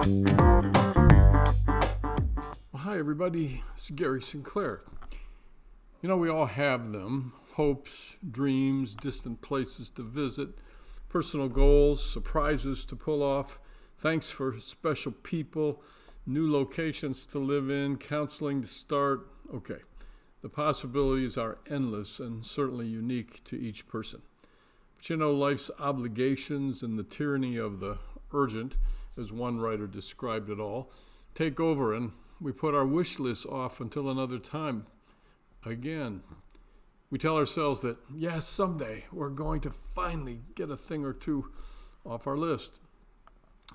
Well, hi, everybody. It's Gary Sinclair. You know, we all have them: hopes, dreams, distant places to visit, personal goals, surprises to pull off, thanks for special people, new locations to live in, counseling to start. Okay, the possibilities are endless and certainly unique to each person. But you know, life's obligations and the tyranny of the urgent, as one writer described it all, take over, and we put our wish list off until another time. Again, we tell ourselves that, yes, someday we're going to finally get a thing or two off our list.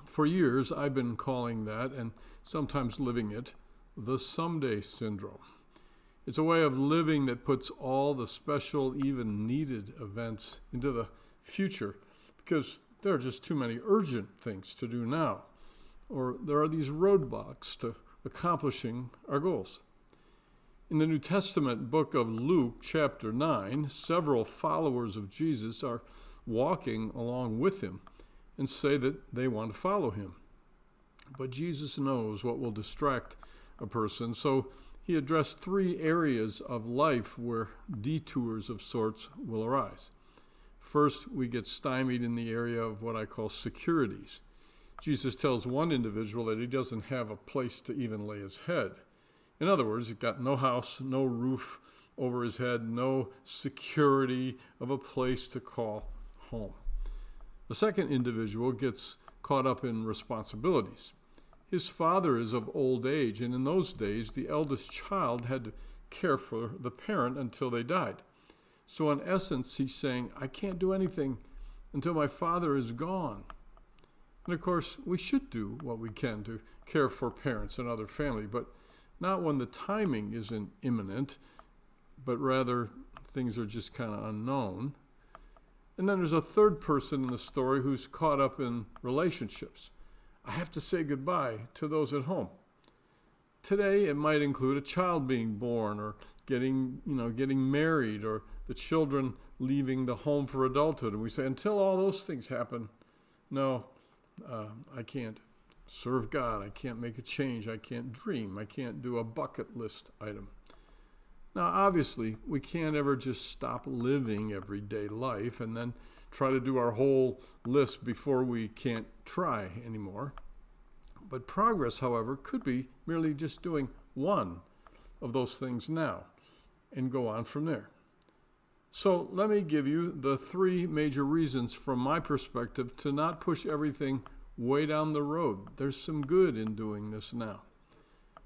For years, I've been calling that, and sometimes living it, the someday syndrome. It's a way of living that puts all the special, even needed events into the future because there are just too many urgent things to do now, or there are these roadblocks to accomplishing our goals. In the New Testament book of Luke, chapter 9, several followers of Jesus are walking along with him and say that they want to follow him. But Jesus knows what will distract a person, so he addressed 3 areas of life where detours of sorts will arise. First, we get stymied in the area of what I call securities. Jesus tells one individual that he doesn't have a place to even lay his head. In other words, he's got no house, no roof over his head, no security of a place to call home. The second individual gets caught up in responsibilities. His father is of old age, and in those days, the eldest child had to care for the parent until they died. So in essence, he's saying, I can't do anything until my father is gone. And of course, we should do what we can to care for parents and other family, but not when the timing isn't imminent, but rather things are just kind of unknown. And then there's a third person in the story who's caught up in relationships. I have to say goodbye to those at home. Today, it might include a child being born or getting married, or the children leaving the home for adulthood. And we say, until all those things happen, no, I can't serve God. I can't make a change. I can't dream. I can't do a bucket list item. Now, obviously, we can't ever just stop living everyday life and then try to do our whole list before we can't try anymore. But progress, however, could be merely just doing one of those things now and go on from there. So let me give you the 3 major reasons from my perspective to not push everything way down the road. There's some good in doing this now.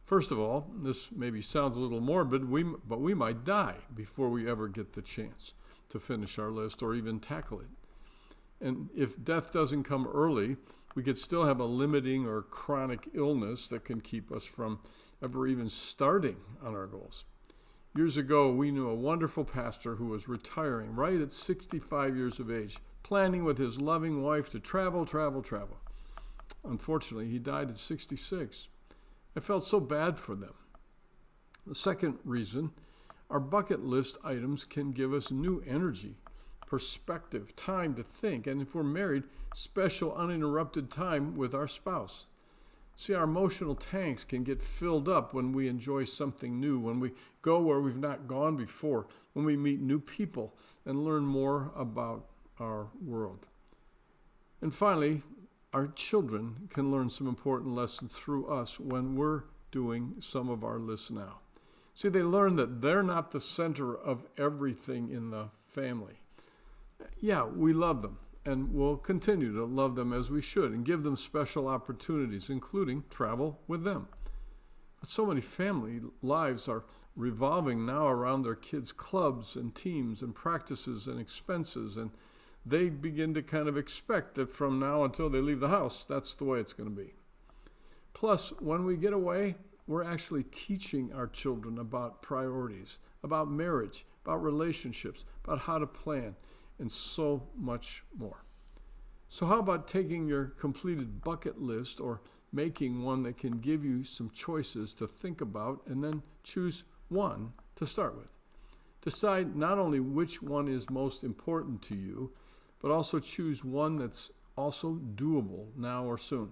First of all, this maybe sounds a little morbid, but we might die before we ever get the chance to finish our list or even tackle it. And if death doesn't come early, we could still have a limiting or chronic illness that can keep us from ever even starting on our goals. Years ago, we knew a wonderful pastor who was retiring right at 65 years of age, planning with his loving wife to travel. Unfortunately, he died at 66. I felt so bad for them. The second reason, our bucket list items can give us new energy, perspective, time to think, and if we're married, special uninterrupted time with our spouse. See, our emotional tanks can get filled up when we enjoy something new, when we go where we've not gone before, when we meet new people and learn more about our world. And finally, our children can learn some important lessons through us when we're doing some of our lists now. See, they learn that they're not the center of everything in the family. Yeah, we love them, and we'll continue to love them as we should and give them special opportunities, including travel with them. So many family lives are revolving now around their kids' clubs and teams and practices and expenses, and they begin to kind of expect that from now until they leave the house, that's the way it's going to be. Plus, when we get away, we're actually teaching our children about priorities, about marriage, about relationships, about how to plan, and so much more. So how about taking your completed bucket list or making one that can give you some choices to think about and then choose one to start with? Decide not only which one is most important to you, but also choose one that's also doable now or soon.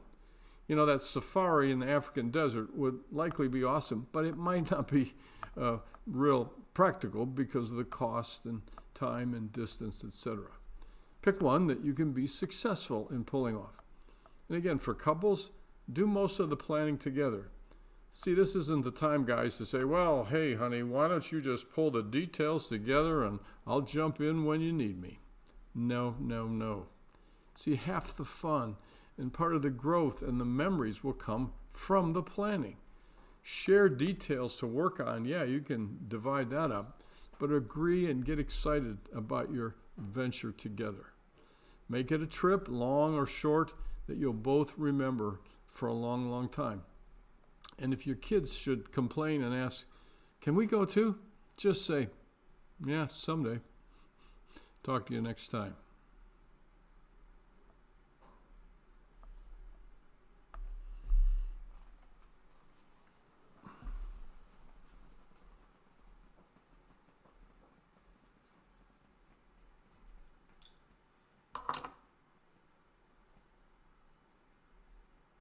That safari in the African desert would likely be awesome, but it might not be real practical because of the cost and time and distance, etc. Pick one that you can be successful in pulling off. And again, for couples, do most of the planning together. See, this isn't the time, guys, to say, well, hey, honey, why don't you just pull the details together and I'll jump in when you need me. No, no, no. See, half the fun and part of the growth and the memories will come from the planning. Share details to work on. Yeah, you can divide that up, but agree and get excited about your venture together. Make it a trip, long or short, that you'll both remember for a long, long time. And if your kids should complain and ask, can we go too? Just say, yeah, someday. Talk to you next time.